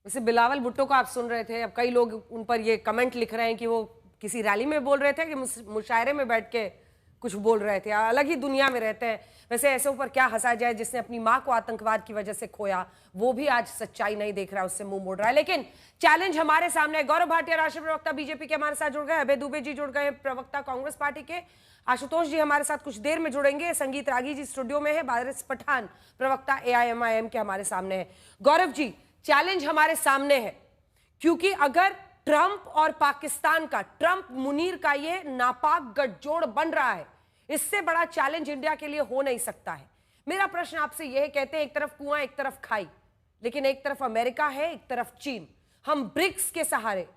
वैसे बिलावल भुट्टो को आप सुन रहे थे, अब कई लोग उन पर ये कमेंट लिख रहे हैं कि वो किसी रैली में बोल रहे थे कि मुशायरे में बैठ के कुछ बोल रहे थे, अलग ही दुनिया में रहते हैं। वैसे ऐसे ऊपर क्या हंसा जाए जिसने अपनी माँ को आतंकवाद की वजह से खोया, वो भी आज सच्चाई नहीं देख रहा है, उससे मुंह मोड़ रहा है। लेकिन चैलेंज हमारे सामने है। गौरव भाटिया राष्ट्रीय प्रवक्ता बीजेपी के हमारे साथ जुड़ गए, अभय दुबे जी जुड़ गए प्रवक्ता कांग्रेस पार्टी के, आशुतोष जी हमारे साथ कुछ देर में जुड़ेंगे, संगीत रागी जी स्टूडियो में है, बारिश पठान प्रवक्ता एआईएमआईएम के हमारे सामने है। गौरव जी, चैलेंज हमारे सामने है क्योंकि अगर ट्रंप और पाकिस्तान का, ट्रंप मुनीर का ये नापाक गठजोड़ बन रहा है, इससे बड़ा चैलेंज इंडिया के लिए हो नहीं सकता है। मेरा प्रश्न आपसे यह है, कहते हैं एक तरफ कुआं एक तरफ खाई, लेकिन एक तरफ अमेरिका है एक तरफ चीन। हम ब्रिक्स के सहारे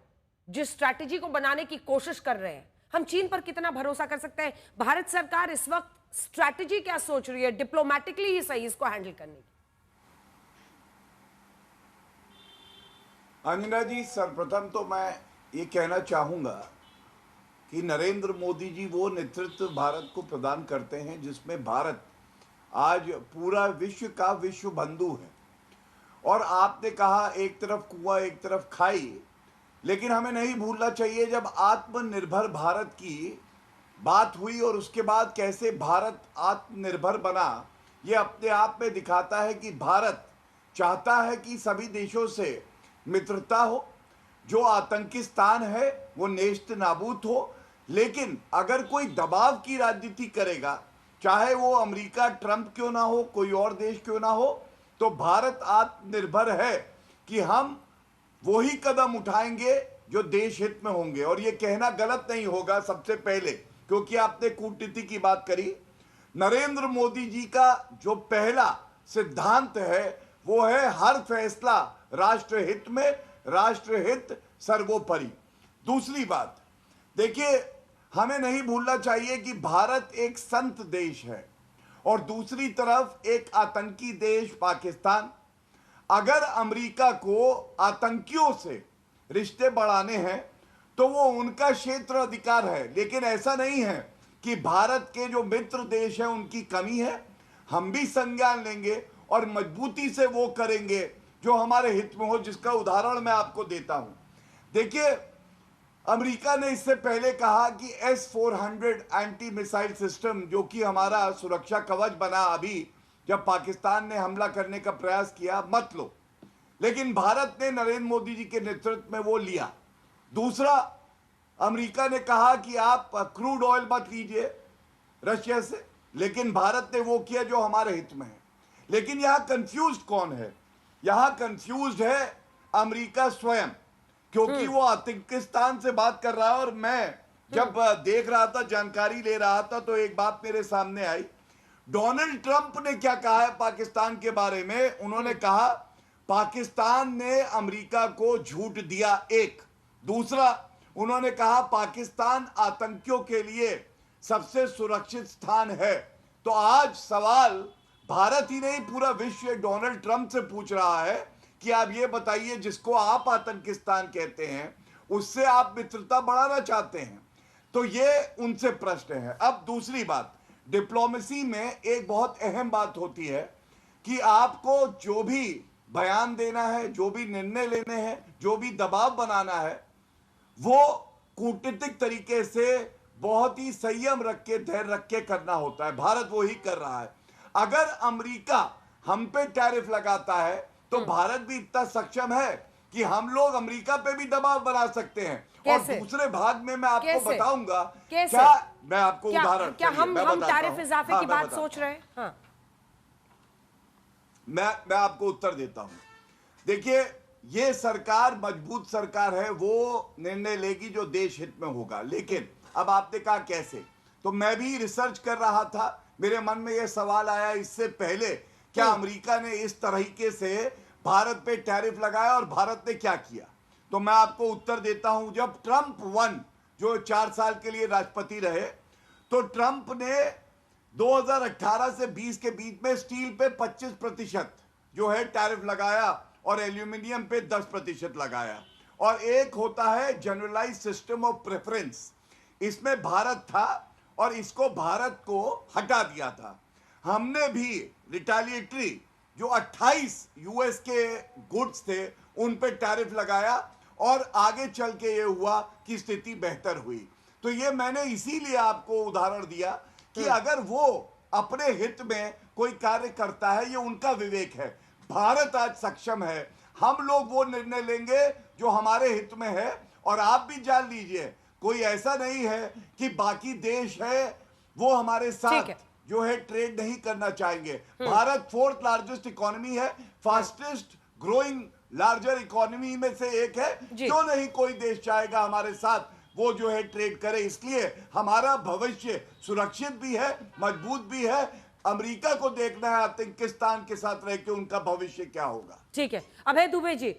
जिस स्ट्रैटेजी को बनाने की कोशिश कर रहे हैं, हम चीन पर कितना भरोसा कर सकते हैं? भारत सरकार इस वक्त स्ट्रैटेजी क्या सोच रही है, डिप्लोमैटिकली ही सही, इसको हैंडल करने की? अंजना जी, सर्वप्रथम तो मैं ये कहना चाहूँगा कि नरेंद्र मोदी जी वो नेतृत्व भारत को प्रदान करते हैं जिसमें भारत आज पूरा विश्व का विश्व बंधु है। और आपने कहा एक तरफ कुआं एक तरफ खाई, लेकिन हमें नहीं भूलना चाहिए जब आत्मनिर्भर भारत की बात हुई और उसके बाद कैसे भारत आत्मनिर्भर बना, ये अपने आप में दिखाता है कि भारत चाहता है कि सभी देशों से मित्रता हो, जो आतंकिस्तान है वो नेस्त नाबूद हो। लेकिन अगर कोई दबाव की राजनीति करेगा, चाहे वो अमेरिका ट्रंप क्यों ना हो, कोई और देश क्यों ना हो, तो भारत आत्मनिर्भर है कि हम वही कदम उठाएंगे जो देश हित में होंगे। और ये कहना गलत नहीं होगा सबसे पहले, क्योंकि आपने कूटनीति की बात करी। नरेंद्र मोदी जी का जो पहला सिद्धांत है वो है हर फैसला राष्ट्रहित में, राष्ट्रहित सर्वोपरि। दूसरी बात देखिए, हमें नहीं भूलना चाहिए कि भारत एक संत देश है और दूसरी तरफ एक आतंकी देश पाकिस्तान। अगर अमेरिका को आतंकियों से रिश्ते बढ़ाने हैं तो वो उनका क्षेत्र अधिकार है, लेकिन ऐसा नहीं है कि भारत के जो मित्र देश हैं उनकी कमी है। हम भी संज्ञान लेंगे और मजबूती से वो करेंगे जो हमारे हित में हो, जिसका उदाहरण मैं आपको देता हूं। देखिए, अमेरिका ने इससे पहले कहा कि S-400 एंटी मिसाइल सिस्टम, जो कि हमारा सुरक्षा कवच बना अभी जब पाकिस्तान ने हमला करने का प्रयास किया, मत लो। लेकिन भारत ने नरेंद्र मोदी जी के नेतृत्व में वो लिया। दूसरा, अमेरिका ने कहा कि आप क्रूड ऑयल मत लीजिए रशिया से, लेकिन भारत ने वो किया जो हमारे हित में है। लेकिन यहां कंफ्यूज्ड कौन है? यहां कंफ्यूज्ड है अमेरिका स्वयं, क्योंकि वो आतंकिस्तान से बात कर रहा है। और मैं जब देख रहा था, जानकारी ले रहा था, तो एक बात मेरे सामने आई। डोनाल्ड ट्रंप ने क्या कहा है पाकिस्तान के बारे में? उन्होंने कहा पाकिस्तान ने अमेरिका को झूठ दिया, एक। दूसरा, उन्होंने कहा पाकिस्तान आतंकियों के लिए सबसे सुरक्षित स्थान है। तो आज सवाल भारत ही नहीं, पूरा विश्व डोनाल्ड ट्रंप से पूछ रहा है कि आप ये बताइए, जिसको आप आतंकिस्तान कहते हैं उससे आप मित्रता बढ़ाना चाहते हैं। तो ये उनसे प्रश्न है। अब दूसरी बात, डिप्लोमेसी में एक बहुत अहम बात होती है कि आपको जो भी बयान देना है, जो भी निर्णय लेने हैं, जो भी दबाव बनाना है, वो कूटनीतिक तरीके से बहुत ही संयम रख के, धैर्य रख के करना होता है। भारत वो ही कर रहा है। अगर अमेरिका हम पे टैरिफ लगाता है तो भारत भी इतना सक्षम है कि हम लोग अमेरिका पे भी दबाव बना सकते हैं। और दूसरे भाग में मैं आपको बताऊंगा, क्या मैं आपको उदाहरण, क्या हम टैरिफ इजाफे की बात सोच रहे हैं? हाँ, मैं आपको उत्तर देता हूं। देखिए, ये सरकार मजबूत सरकार है, वो निर्णय लेगी जो देश हित में होगा। लेकिन अब आपने कहा कैसे, तो मैं भी रिसर्च कर रहा था, मेरे मन में यह सवाल आया इससे पहले, क्या अमेरिका ने इस तरीके से भारत पे टैरिफ लगाया और भारत ने क्या किया? तो मैं आपको उत्तर देता हूं। जब ट्रंप 1 जो 4 साल के लिए राष्ट्रपति रहे, तो ट्रंप ने 2018 से 20 के बीच में स्टील पे 25% जो है टैरिफ लगाया और एल्यूमिनियम पे 10% लगाया। और एक होता है जनरलाइज सिस्टम ऑफ प्रेफरेंस, इसमें भारत था और इसको भारत को हटा दिया था। हमने भी रिटेलिएटरी जो 28 यूएस के गुड्स थे उन पे टैरिफ लगाया और आगे चल के ये हुआ कि स्थिति बेहतर हुई। तो ये मैंने इसीलिए आपको उदाहरण दिया कि अगर वो अपने हित में कोई कार्य करता है, ये उनका विवेक है। भारत आज सक्षम है, हम लोग वो निर्णय लेंगे जो हमारे हित में है। और आप भी जान लीजिए, कोई ऐसा नहीं है कि बाकी देश है वो हमारे साथ जो है ट्रेड नहीं करना चाहेंगे। भारत 4th लार्जेस्ट इकोनॉमी है, फास्टेस्ट ग्रोइंग लार्जर इकोनॉमी में से एक है। क्यों नहीं कोई देश चाहेगा हमारे साथ वो जो है ट्रेड करे। इसलिए हमारा भविष्य सुरक्षित भी है, मजबूत भी है। अमेरिका को देखना है आतंकिस्तान के साथ रह के उनका भविष्य क्या होगा। ठीक है, अभय दुबे जी,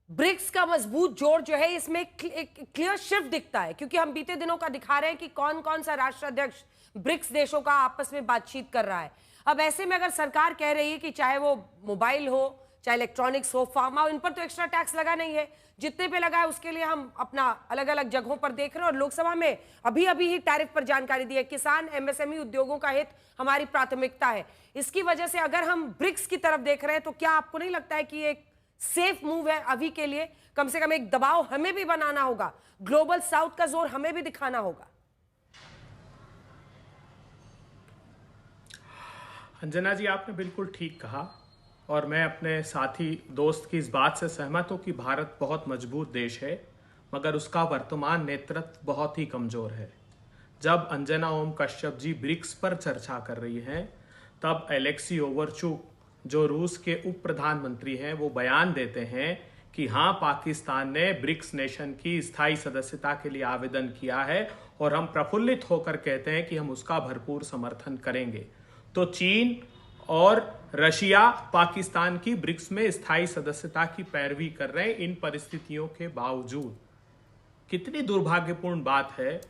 ब्रिक्स का मजबूत जोड़ जो है इसमें एक क्लियर शिफ्ट दिखता है, क्योंकि हम बीते दिनों का दिखा रहे हैं कि कौन कौन सा राष्ट्राध्यक्ष ब्रिक्स देशों का आपस में बातचीत कर रहा है। अब ऐसे में अगर सरकार कह रही है कि चाहे वो मोबाइल हो, चाहे इलेक्ट्रॉनिक्स हो, फार्मा हो, इन पर तो एक्स्ट्रा टैक्स लगा नहीं है, जितने पे लगा है उसके लिए हम अपना अलग अलग जगहों पर देख रहे हैं। और लोकसभा में अभी अभी ही टैरिफ पर जानकारी दी है। किसान, एमएसएमई उद्योगों का हित हमारी प्राथमिकता है। इसकी वजह से अगर हम ब्रिक्स की तरफ देख रहे हैं तो क्या आपको नहीं लगता है कि एक सेफ मूव है अभी के लिए? कम से कम एक दबाव हमें भी बनाना होगा, ग्लोबल साउथ का जोर हमें भी दिखाना होगा। अंजना जी, आपने बिल्कुल ठीक कहा और मैं अपने साथी दोस्त की इस बात से सहमत हूं कि भारत बहुत मजबूत देश है, मगर उसका वर्तमान नेतृत्व बहुत ही कमजोर है। जब अंजना ओम कश्यप जी ब्रिक्स पर चर्चा कर रही हैं, तब एलेक्सी ओवरचुक, जो रूस के उप प्रधानमंत्री हैं, वो बयान देते हैं कि हाँ, पाकिस्तान ने ब्रिक्स नेशन की स्थायी सदस्यता के लिए आवेदन किया है और हम प्रफुल्लित होकर कहते हैं कि हम उसका भरपूर समर्थन करेंगे। तो चीन और रशिया पाकिस्तान की ब्रिक्स में स्थायी सदस्यता की पैरवी कर रहे हैं। इन परिस्थितियों के बावजूद कितनी दुर्भाग्यपूर्ण बात है।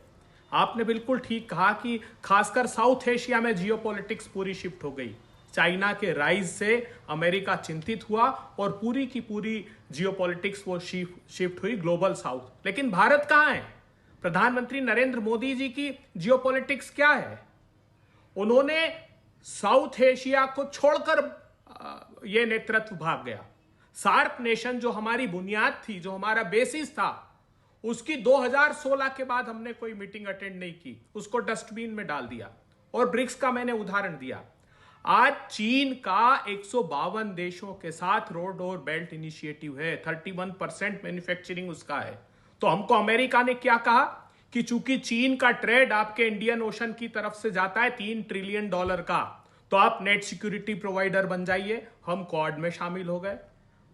आपने बिल्कुल ठीक कहा कि खासकर साउथ एशिया में जियोपॉलिटिक्स पूरी शिफ्ट हो गई। चाइना के राइज से अमेरिका चिंतित हुआ और पूरी की पूरी जियोपॉलिटिक्स वो शिफ्ट हुई ग्लोबल साउथ। लेकिन भारत कहां है? प्रधानमंत्री नरेंद्र मोदी जी की जियोपॉलिटिक्स क्या है? उन्होंने साउथ एशिया को छोड़कर यह नेतृत्व भाग गया। सार्क नेशन जो हमारी बुनियाद थी, जो हमारा बेसिस था, उसकी 2016 के बाद हमने कोई मीटिंग अटेंड नहीं की, उसको डस्टबिन में डाल दिया। और ब्रिक्स का मैंने उदाहरण दिया। आज चीन का 152 देशों के साथ रोड और बेल्ट इनिशिएटिव है, 31% मैन्युफैक्चरिंग उसका है। तो हमको अमेरिका ने क्या कहा कि चूंकि चीन का ट्रेड आपके इंडियन ओशन की तरफ से जाता है $3 ट्रिलियन का, तो आप नेट सिक्योरिटी प्रोवाइडर बन जाइए। हम क्वाड में शामिल हो गए।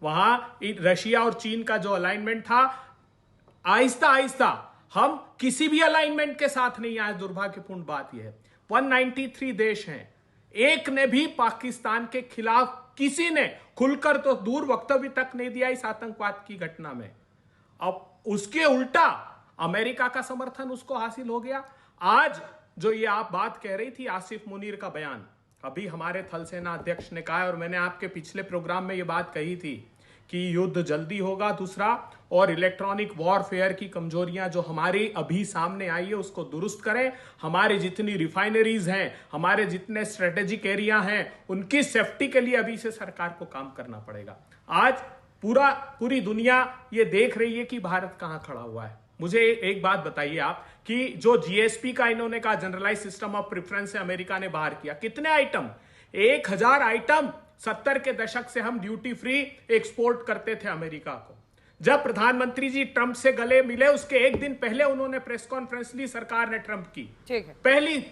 वहां रशिया और चीन का जो अलाइनमेंट था, आहिस्ता आहिस्ता हम किसी भी अलाइनमेंट के साथ नहीं आए। दुर्भाग्यपूर्ण बात यह है 193 देश हैं, एक ने भी पाकिस्तान के खिलाफ किसी ने खुलकर तो दूर वक्तव्य तक नहीं दिया इस आतंकवाद की घटना में। अब उसके उल्टा अमेरिका का समर्थन उसको हासिल हो गया। आज जो ये आप बात कह रही थी, आसिफ मुनीर का बयान, अभी हमारे थल सेना अध्यक्ष ने कहा है और मैंने आपके पिछले प्रोग्राम में ये बात कही थी कि युद्ध जल्दी होगा। दूसरा, और इलेक्ट्रॉनिक वॉरफेयर की कमजोरियां जो हमारी अभी सामने आई है उसको दुरुस्त करें। हमारे जितनी रिफाइनरीज हैं, हमारे जितने स्ट्रेटेजिक एरिया हैं, उनकी सेफ्टी के लिए अभी से सरकार को काम करना पड़ेगा। आज पूरी दुनिया ये देख रही है कि भारत कहां खड़ा हुआ है। मुझे एक बात बताइए आप कि जो जीएसपी का इन्होंने कहा, जनरलाइज सिस्टम ऑफ प्रेफरेंस से अमेरिका ने बाहर किया, कितने आइटम? 1000 आइटम 70 के दशक से हम ड्यूटी फ्री एक्सपोर्ट करते थे अमेरिका को। जब प्रधानमंत्री जी ट्रंप से गले मिले उसके एक दिन पहले उन्होंने प्रेस कॉन्फ्रेंस ली, सरकार ने ट्रंप की। ठीक है।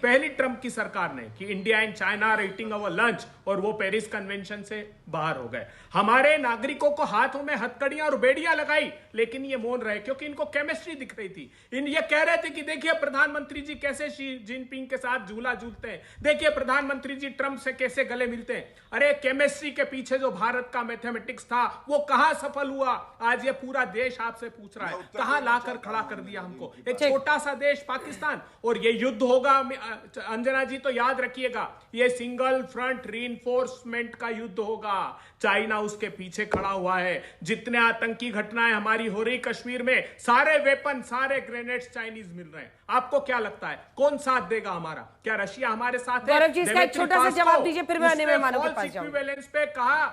पहली ट्रंप की सरकार ने कि India and China are eating our lunch, और वो पेरिस कन्वेंशन से बाहर हो गए। हमारे नागरिकों को हाथों में हथकड़ियां और बेड़ियां लगाई, लेकिन ये मौन रहे क्योंकि इनको केमिस्ट्री दिख रही थी। ये कह रहे थे कि देखिए प्रधानमंत्री जी कैसे शी जिनपिंग के साथ झूला झूलते हैं, देखिए प्रधानमंत्री जी ट्रंप से कैसे गले मिलते हैं। अरे केमिस्ट्री के पीछे जो भारत का मैथमेटिक्स था वो कहां सफल हुआ? आज ये पूरा देश आपसे पूछ रहा है, कहां लाकर खड़ा कर दिया हमको। एक छोटा सा देश पाकिस्तान, और ये युद्ध होगा अंजना जी तो याद रखिएगा, ये सिंगल फ्रंट रीइंफोर्समेंट का युद्ध होगा। चाइना उसके पीछे खड़ा हुआ है। जितने आतंकी घटनाएं हमारी हो रही कश्मीर में, सारे वेपन, सारे ग्रेनेड्स चाइनीज मिल रहे हैं। आपको क्या लगता है कौन साथ देगा हमारा? क्या रशिया हमारे साथ है? गौरव जी, इसका एक छोटा सा जवाब दीजिए, फिर मैं अन्य मेहमानों के पास जाऊंगा। इक्विवेलेंस पे कहा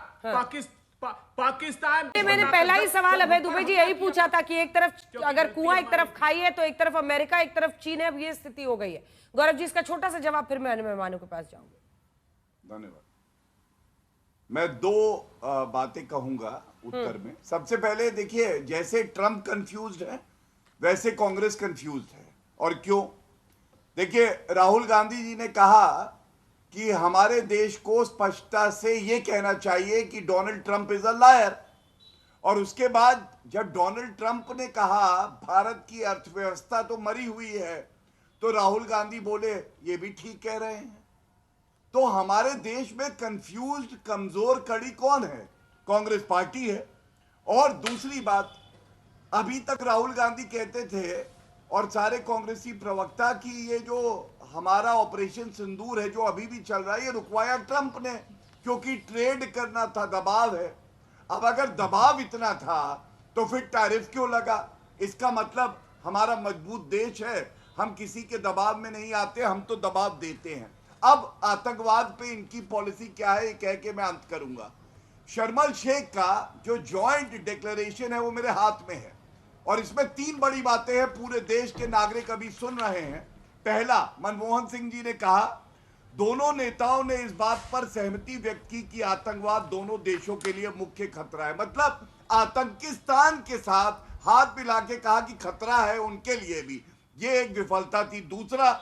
पाकिस्तान। मैंने पहला ही सवाल अभय दुबे जी यही पूछा था कि एक तरफ अगर कुआं एक तरफ खाई है तो एक तरफ अमेरिका एक तरफ चीन है, अब ये स्थिति हो गई है। गौरव जी, इसका छोटा सा जवाब, फिर मैं अन्य मेहमानों के पास जाऊंगा। धन्यवाद। मैं दो बातें कहूंगा उत्तर में। सबसे पहले देखिए, जैसे ट्रंप कंफ्यूज्ड है वैसे कांग्रेस कंफ्यूज्ड है। और क्यों? देखिए, राहुल गांधी जी ने कहा कि हमारे देश को स्पष्टता से यह कहना चाहिए कि Donald Trump is a liar. और उसके बाद जब डोनाल्ड ट्रंप ने कहा भारत की अर्थव्यवस्था तो मरी हुई है, तो राहुल गांधी बोले ये भी ठीक कह रहे हैं। तो हमारे देश में कंफ्यूज्ड कमजोर कड़ी कौन है? कांग्रेस पार्टी है। और दूसरी बात, अभी तक राहुल गांधी कहते थे और सारे कांग्रेसी प्रवक्ता कि ये जो हमारा ऑपरेशन सिंदूर है जो अभी भी चल रहा है, ये रुकवाया ट्रंप ने, क्योंकि ट्रेड करना था, दबाव है। अब अगर दबाव इतना था तो फिर टैरिफ क्यों लगा? इसका मतलब हमारा मजबूत देश है, हम किसी के दबाव में नहीं आते, हम तो दबाव देते हैं। अब आतंकवाद पे इनकी पॉलिसी क्या है ये कह के मैं अंत करूंगा। शर्मल शेख का जो जॉइंट डिक्लेरेशन है वो मेरे हाथ में है और इसमें 3 बड़ी बातें हैं, पूरे देश के नागरिक अभी सुन रहे हैं। पहला, मनमोहन सिंह जी ने कहा, दोनों नेताओं ने इस बात पर सहमति व्यक्त की कि आतंकवाद दोनों देशों के लिए मुख्य खतरा है। मतलब आतंकिस्तान के साथ हाथ मिला के कहा कि खतरा है उनके लिए भी। ये एक विफलता थी। दूसरा,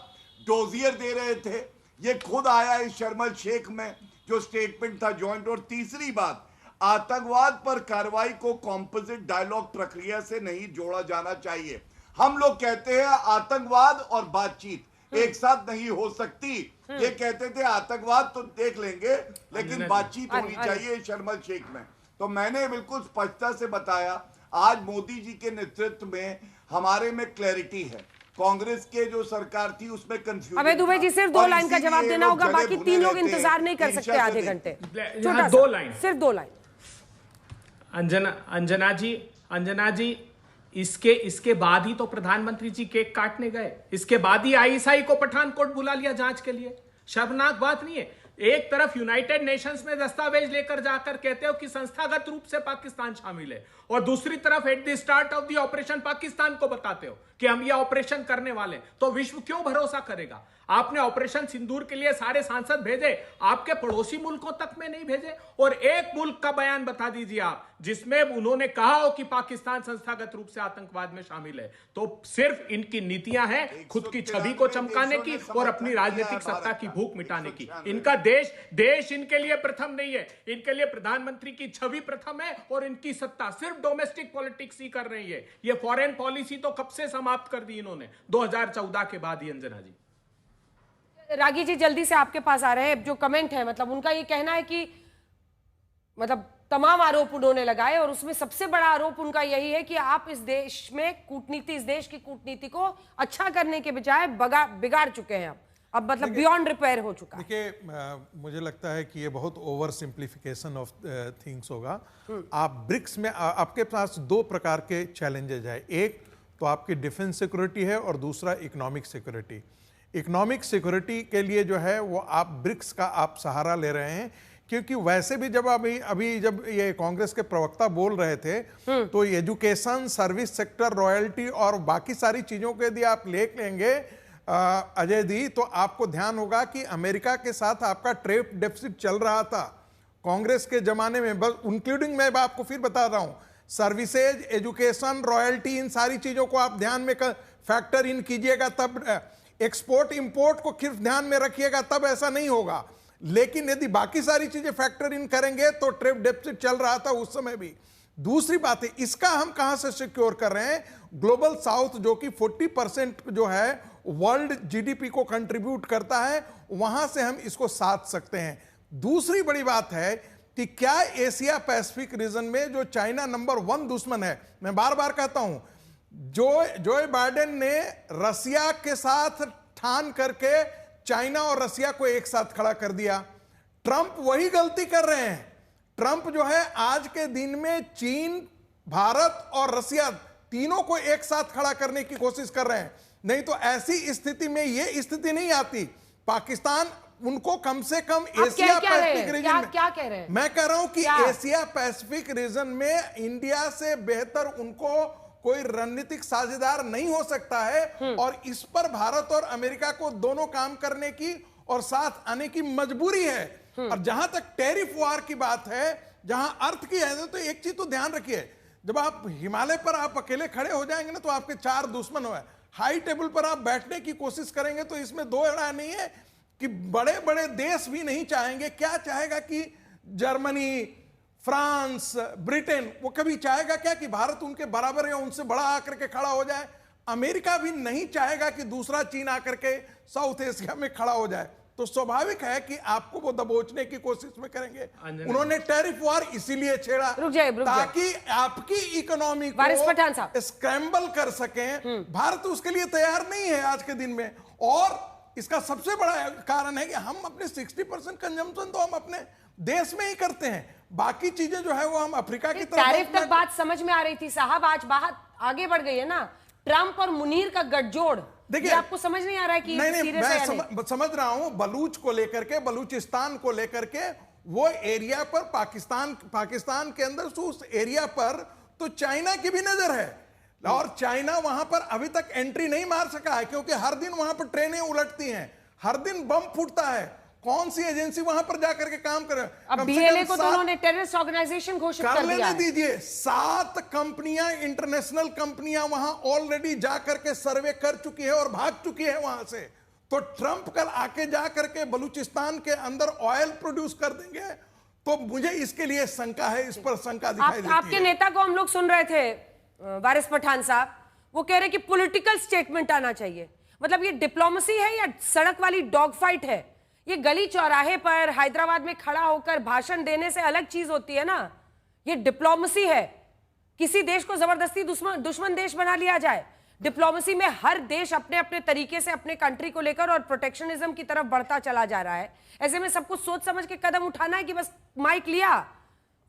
डोजियर दे रहे थे, ये खुद आया इस शर्मल शेख में जो स्टेटमेंट था जॉइंट। और तीसरी बात, आतंकवाद पर कार्रवाई को कॉम्पोजिट डायलॉग प्रक्रिया से नहीं जोड़ा जाना चाहिए। हम लोग कहते हैं आतंकवाद और बातचीत एक साथ नहीं हो सकती। ये कहते थे आतंकवाद तो देख लेंगे लेकिन बातचीत होनी चाहिए शर्मल शेख में। तो मैंने बिल्कुल स्पष्टता से बताया, आज मोदी जी के नेतृत्व में हमारे में क्लैरिटी है। कांग्रेस के जो सरकार थी उसमें कंफ्यूजन। अबे दुबे जी, सिर्फ 2 लाइन का जवाब देना होगा, बाकी 3 लोग इंतजार नहीं कर सकते आधे घंटे। छोटा 2 लाइन, सिर्फ 2 लाइन। अंजना जी, इसके बाद ही तो प्रधानमंत्री जी केक काटने गए। इसके बाद ही आईएसआई को पठानकोट बुला लिया जांच के लिए। शर्मनाक बात नहीं है? एक तरफ यूनाइटेड नेशंस में दस्तावेज लेकर जाकर कहते हो कि संस्थागत रूप से पाकिस्तान शामिल है, और दूसरी तरफ at the start of the operation Pakistan को बताते हो कि हम ये ऑपरेशन करने वाले। तो विश्व क्यों भरोसा करेगा? आपने ऑपरेशन सिंदूर के लिए सारे सांसद भेजे, आपके पड़ोसी मुल्कों तक में नहीं भेजे। और एक मुल्क का बयान बता दीजिए आप जिसमें उन्होंने कहा हो कि पाकिस्तान संस्थागत रूप से आतंकवाद में शामिल है। तो सिर्फ इनकी नीतियां हैं खुद की छवि को चमकाने की और अपनी राजनीतिक सत्ता की भूख मिटाने की। इनका देश इनके लिए प्रथम नहीं है। इनके लिए प्रधानमंत्री की छवि प्रथम है और इनकी सत्ता सिर्फ डोमेस्टिक पॉलिटिक्स ही कर रही है। ये फॉरेन पॉलिसी तो कब से समाप्त कर दी इन्होंने, 2014 के बाद ही। अंजना जी, रागी जी जल्दी से आपके पास आ रहे हैं। जो कमेंट है, मतलब उनका ये कहना है कि मतलब तमाम आरोप उन्होंने लगाए और उसमें सबसे बड़ा आरोप उनका यही है कि आप इस देश में कूटनीति, इस देश की कूटनीति को अच्छा करने के बजाय बिगाड़ चुके हैं। अब मतलब बियॉन्ड रिपेयर हो चुका है। देखिए, मुझे लगता है कि ये बहुत ओवर सिंप्लीफिकेशन ऑफ थिंग्स होगा। आप ब्रिक्स में आपके पास 2 प्रकार के चैलेंजेज है। एक तो आपकी डिफेंस सिक्योरिटी है और दूसरा इकोनॉमिक सिक्योरिटी। इकोनॉमिक सिक्योरिटी के लिए जो है वो आप ब्रिक्स का आप सहारा ले रहे हैं, क्योंकि वैसे भी जब अभी जब ये कांग्रेस के प्रवक्ता बोल रहे थे तो एजुकेशन, सर्विस सेक्टर, रॉयल्टी और बाकी सारी चीज़ों के यदि आप लेंगे अजय दी, तो आपको ध्यान होगा कि अमेरिका के साथ आपका ट्रेड डेफिसिट चल रहा था कांग्रेस के जमाने में। बस इंक्लूडिंग मैं आपको फिर बता रहा हूं, सर्विसेज, एजुकेशन, रॉयल्टी, इन सारी चीज़ों को आप ध्यान में फैक्टर इन कीजिएगा, तब एक्सपोर्ट इंपोर्ट को सिर्फ ध्यान में रखिएगा, तब ऐसा नहीं होगा। लेकिन यदि बाकी सारी चीजें फैक्टर इन करेंगे तो ट्रेड डेफिसिट चल रहा था उस समय भी। दूसरी बात है, इसका हम कहां से सिक्योर कर रहे हैं? ग्लोबल साउथ जो कि 40% जो है वर्ल्ड जीडीपी को कंट्रीब्यूट करता है, वहां से हम इसको साध सकते हैं। दूसरी बड़ी बात है कि क्या एशिया पैसिफिक रीजन में जो चाइना नंबर 1 दुश्मन है, मैं बार बार कहता हूं, जो बाइडेन ने रसिया के साथ ठान करके चाइना और रसिया को एक साथ खड़ा कर दिया। ट्रंप वही गलती कर रहे हैं। ट्रंप जो है आज के दिन में चीन, भारत और रसिया तीनों को एक साथ खड़ा करने की कोशिश कर रहे हैं। नहीं तो ऐसी स्थिति में ये स्थिति नहीं आती। पाकिस्तान उनको कम से कम एशिया पैसिफिक रीजन में, क्या कह रहे हैं? मैं कह रहा हूं कि एशिया पैसिफिक रीजन में इंडिया से बेहतर उनको कोई रणनीतिक साझेदार नहीं हो सकता है। और इस पर भारत और अमेरिका को दोनों काम करने की और साथ आने की मजबूरी है। और जहां तक टैरिफ वार की बात है, जहां अर्थ की है, तो एक चीज तो ध्यान रखिए, जब आप हिमालय पर आप अकेले खड़े हो जाएंगे ना तो आपके 4 दुश्मन हो। हाई टेबल पर आप बैठने की कोशिश करेंगे तो इसमें दो राय नहीं है कि बड़े बड़े देश भी नहीं चाहेंगे। क्या चाहेगा कि जर्मनी, फ्रांस, ब्रिटेन, वो कभी चाहेगा क्या कि भारत उनके बराबर या उनसे बड़ा आकर के खड़ा हो जाए? अमेरिका भी नहीं चाहेगा कि दूसरा चीन आकर के साउथ एशिया में खड़ा हो जाए। तो स्वाभाविक है कि आपको वो दबोचने की कोशिश में करेंगे। उन्होंने टैरिफ वार इसीलिए छेड़ा ताकि आपकी इकोनॉमी को स्क्रैम्बल कर सकें। भारत उसके लिए तैयार नहीं है आज के दिन में। और इसका सबसे बड़ा कारण है कि हम अपने 60% कंजम्पशन तो हम अपने देश में ही करते हैं, बाकी चीजें जो है वो हम अफ्रीका की तरफ। टैरिफ तक बात समझ में आ रही थी साहब, आज बात आगे बढ़ गई है ना। ट्रंप और मुनीर का गठजोड़, देखिए आपको समझ नहीं आ रहा है कि नहीं, मैं समझ रहा हूं। बलूच को लेकर के, बलूचिस्तान को लेकर के, वो एरिया पर पाकिस्तान के अंदर उस एरिया पर तो चाइना की भी नजर है। और चाइना वहां पर अभी तक एंट्री नहीं मार सका है, क्योंकि हर दिन वहां पर ट्रेनें उलटती हैं, हर दिन बम फूटता है। कौन सी एजेंसी वहां पर जाकर के काम करे? अब बीएलए को तो उन्होंने टेररिस्ट ऑर्गेनाइजेशन घोषित कर दिया है। दीजिए, 7 कंपनियां, इंटरनेशनल कंपनियां वहां ऑलरेडी जाकर के सर्वे कर चुकी है और भाग चुकी है वहां से। तो ट्रंप कल आके जाकर के बलूचिस्तान के अंदर ऑयल प्रोड्यूस कर देंगे, तो मुझे इसके लिए शंका है, इस पर शंका दिखाई देती है। आपके नेता को हम लोग सुन रहे थे, वारिस पठान साहब, वो कह रहे कि पॉलिटिकल स्टेटमेंट आना चाहिए। मतलब ये डिप्लोमेसी है या सड़क वाली डॉग फाइट है? ये गली चौराहे पर हैदराबाद में खड़ा होकर भाषण देने से अलग चीज होती है ना। ये डिप्लोमेसी है, किसी देश को जबरदस्ती दुश्मन देश बना लिया जाए। डिप्लोमेसी में हर देश अपने अपने तरीके से अपने कंट्री को लेकर और प्रोटेक्शनिज्म की तरफ बढ़ता चला जा रहा है। ऐसे में सबको सोच समझ के कदम उठाना है कि बस माइक लिया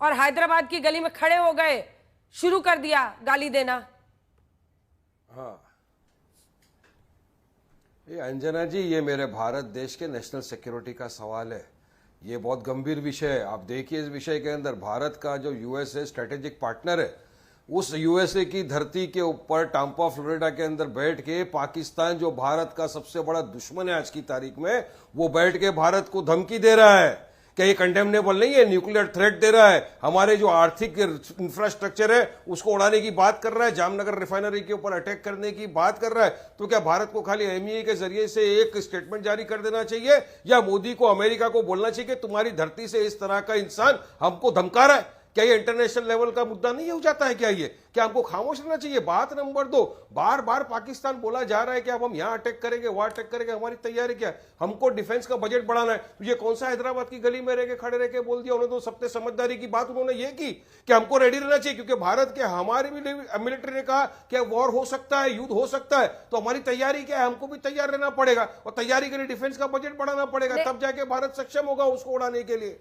और हैदराबाद की गली में खड़े हो गए, शुरू कर दिया गाली देना। हाँ, ये अंजना जी, ये मेरे भारत देश के नेशनल सिक्योरिटी का सवाल है। ये बहुत गंभीर विषय है। आप देखिए, इस विषय के अंदर भारत का जो यूएसए स्ट्रेटेजिक पार्टनर है, उस यूएसए की धरती के ऊपर टाम्पा फ्लोरिडा के अंदर बैठ के पाकिस्तान, जो भारत का सबसे बड़ा दुश्मन है आज की तारीख में, वो बैठ के भारत को धमकी दे रहा है। क्या ये कंडेमनेबल नहीं है? न्यूक्लियर थ्रेट दे रहा है, हमारे जो आर्थिक इंफ्रास्ट्रक्चर है उसको उड़ाने की बात कर रहा है, जामनगर रिफाइनरी के ऊपर अटैक करने की बात कर रहा है। तो क्या भारत को खाली एमईए के जरिए से एक स्टेटमेंट जारी कर देना चाहिए, या मोदी को, अमेरिका को बोलना चाहिए कि तुम्हारी धरती से इस तरह का इंसान हमको धमका रहा है? क्या ये इंटरनेशनल लेवल का मुद्दा नहीं हो जाता है? क्या हमको खामोश रहना चाहिए? बात नंबर 2, बार बार पाकिस्तान बोला जा रहा है कि अब हम यहां अटैक करेंगे, वहां अटैक करेंगे, हमारी तैयारी क्या है? हमको डिफेंस का बजट बढ़ाना है। तो ये कौन सा हैदराबाद की गली में रह के खड़े रह के बोल दिया? उन्होंने तो सबसे समझदारी की बात उन्होंने ये की कि हमको रेडी रहना चाहिए, क्योंकि भारत के हमारी भी मिलिट्री ने कहा कि वॉर हो सकता है, युद्ध हो सकता है, तो हमारी तैयारी क्या है? हमको भी तैयार रहना पड़ेगा और तैयारी के लिए डिफेंस का बजट बढ़ाना पड़ेगा, तब जाके भारत सक्षम होगा उसको उड़ाने के लिए।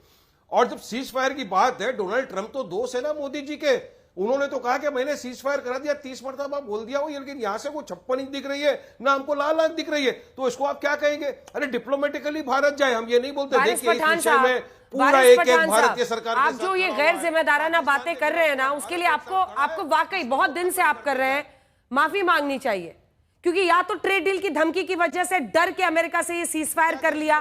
और जब सीज फायर की बात है, डोनाल्ड ट्रंप तो दोस्त है ना मोदी जी के। उन्होंने तो कहा कि मैंने सीज फायर करा दिया, 30 मरतबा बोल दिया हो, लेकिन यहां से वो 56 इंच दिख रही है ना, हमको लाल आंख दिख रही है। तो इसको आप क्या कहेंगे? अरे डिप्लोमेटिकली भारत जाए, हम ये नहीं बोलते। देखिए, इस विषय में पूरा एक भारत की सरकार, आप जो ये गैर जिम्मेदाराना बातें कर रहे हैं ना, उसके लिए आपको वाकई बहुत दिन से आप कर रहे हैं, माफी मांगनी चाहिए। क्योंकि या तो ट्रेड डील की धमकी की वजह से डर के अमेरिका से ये सीज फायर कर लिया,